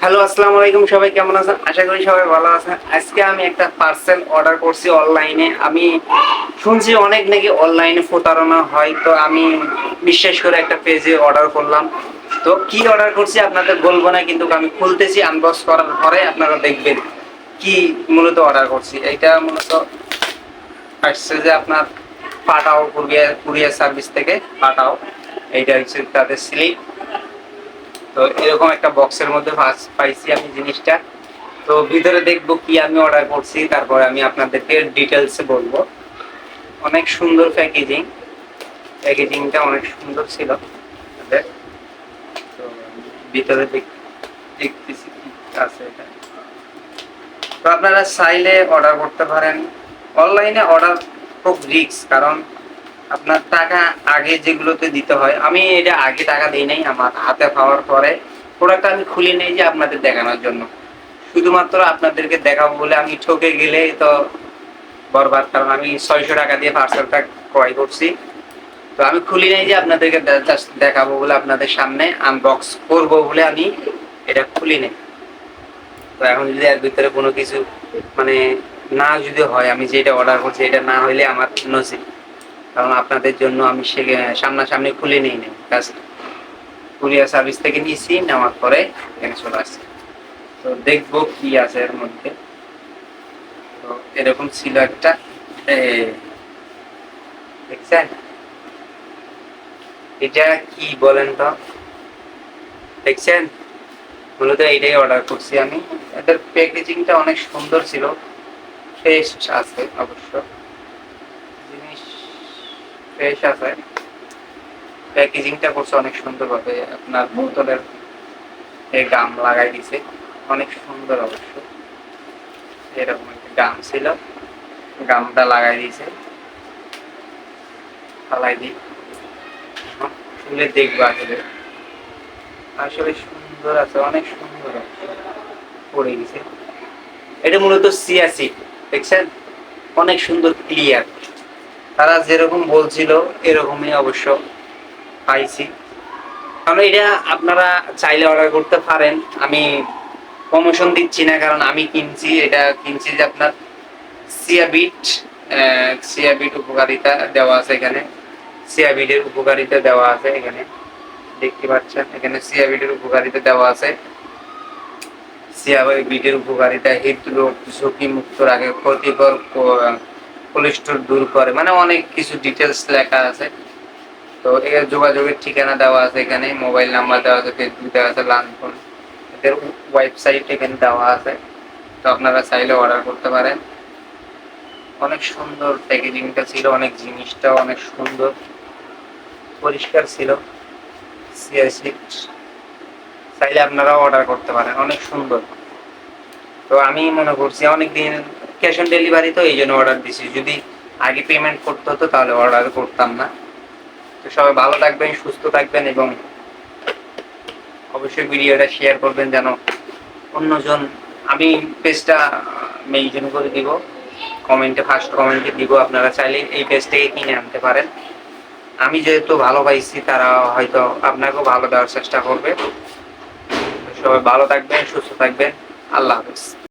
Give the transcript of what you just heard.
Hello, আসসালামু আলাইকুম। সবাই কেমন আছেন? আশা করি সবাই ভালো আছেন। আজকে আমি একটা পার্সেল অর্ডার করছি অনলাইনে। আমি শুনছি অনেক নাকি অনলাইনে প্রতারণা হয়, তো আমি বিশ্বাস করে একটা পেজে অর্ডার করলাম। তো কি অর্ডার করছি আপনাদের বলবো না, কিন্তু আমি খুলতেছি, আনবক্স করার পরে আপনারা দেখবেন কি মূলত অর্ডার করছি। এটা মূলত আসছে যে আপনার পাঠাও কুরিয়ার সার্ভিস থেকে পাঠাও। এইটা হচ্ছে তাদের স্লিপ। তো এরকম একটা বক্সের মধ্যে পাইছি আমি জিনিসটা। তো ভিতরে দেখবো কি আমি অর্ডার করছি, তারপরে আমি আপনাদেরকে ডিটেলসে বলবো। অনেক সুন্দর প্যাকেজিংটা অনেক সুন্দর ছিল তাদের। তো ভিতরে দেখতেছি কি আছে এটা। তো আপনারা চাইলে অর্ডার করতে পারেন। অনলাইনে অর্ডার খুব রিস্ক, কারণ আপনার টাকা আগে যেগুলোতে দিতে হয়, আমি এটা আগে টাকা দিই নাই। আমার হাতে পাওয়ার পরে প্রোডাক্ট আমি খুলি নেই যে আপনাদের দেখানোর জন্য, শুধুমাত্র আপনাদেরকে দেখাবো বলে। আমি ঠকে গেলে তো বরবাদ, কারণ আমি 600 টাকা দিয়ে পার্সেলটা ক্রয় করছি। তো আমি খুলি নাই যে আপনাদেরকে জাস্ট দেখাবো বলে, আপনাদের সামনে আনবক্স করবো বলে আমি এটা খুলি নাই। তো এখন যদি এর ভিতরে কোনো কিছু মানে না যদি হয়, আমি যেটা অর্ডার করছি এটা না হইলে আমার নসিব। কারণ আপনাদের জন্য আমি সামনাসামনি খুলে নিই নাই, জাস্ট কুরিয়ার সার্ভিস থেকে নিয়েছি, নেওয়ার পরে এখানে চলে আসছি। তো দেখবো কি আছে এর মধ্যে। তো এরকম ছিল একটা, দেখছেন এটা কি বলেন তো, দেখছেন? মূলত এইটাই অর্ডার করছি আমি। এদের প্যাকেজিংটা অনেক সুন্দর ছিল, ফ্রেশ আছে অবশ্য, জিনিস ফ্রেশ আছে। প্যাকেজিংটা করছে অনেক সুন্দর ভাবে, আপনার বোতলের গাম লাগাই দিছে, অনেক সুন্দর অবশ্য। এরকম একটা গাম ছিল, গামটা লাগাই দিয়েছে। ফালাই দিই, খুলে দেখবো আসলে। আসলে সুন্দর আছে, অনেক সুন্দর পড়ে গেছে। এটা মূলত চিয়া সিড, দেখছেন? অনেক সুন্দর ক্লিয়ার। তারা যেরকম বলছিল এরকমই অবশ্য পাইছি। কারণ এটা আপনারা চাইলে অর্ডার করতে পারেন। আমি প্রমোশন দিচ্ছি না, কারণ আমি কিনছি, এটা কিনছি যে আপনার সিয়াবিট। সিয়াবিট উপকারিতা দেওয়া আছে এখানে, সিয়াবিটের উপকারিতা দেওয়া আছে এখানে, দেখতে পাচ্ছেন এখানে সিয়াবিটের উপকারিতা দেওয়া আছে। সিয়াবিটের উপকারিতা হৃদরোগ ঝুঁকি মুক্ত রাখে, ক্ষতিকর কোলেস্ট্রল দূর করে, মানে অনেক কিছু ডিটেলস লেখা আছে। তো এর যোগাযোগের ঠিকানা দেওয়া আছে এখানে, মোবাইল নাম্বার দেওয়া আছে, ফেসবুক দেওয়া আছে, লানফোন, এদের ওয়েবসাইট এখানে দেওয়া আছে। তো আপনারা চাইলে অর্ডার করতে পারেন। অনেক সুন্দর প্যাকেজিংটা ছিল, অনেক জিনিসটাও অনেক সুন্দর পরিষ্কার ছিল। সিএসি চাইলে আপনারাও অর্ডার করতে পারেন, অনেক সুন্দর। তো আমি মনে করছি অনেকদিন ক্যাশ অন ডেলিভারি, তো এই জন্য অর্ডার দিছি। যদি আগে পেমেন্ট করতে হতো তাহলে অর্ডার করতাম না। তো সবাই ভালো থাকবেন, সুস্থ থাকবেন, এবং অবশ্যই ভিডিওটা শেয়ার করবেন যেন অন্যজন, আমি পেজটা মেনশন করে দিব, কমেন্টে ফার্স্ট কমেন্টে দিব। আপনারা চাইলে এই পেজ থেকে কিনে আনতে পারেন। আমি যেহেতু ভালো পাইছি, তারা হয়তো আপনাকেও ভালো দেওয়ার চেষ্টা করবে। সবাই ভালো থাকবেন, সুস্থ থাকবেন। আল্লাহ হাফেজ।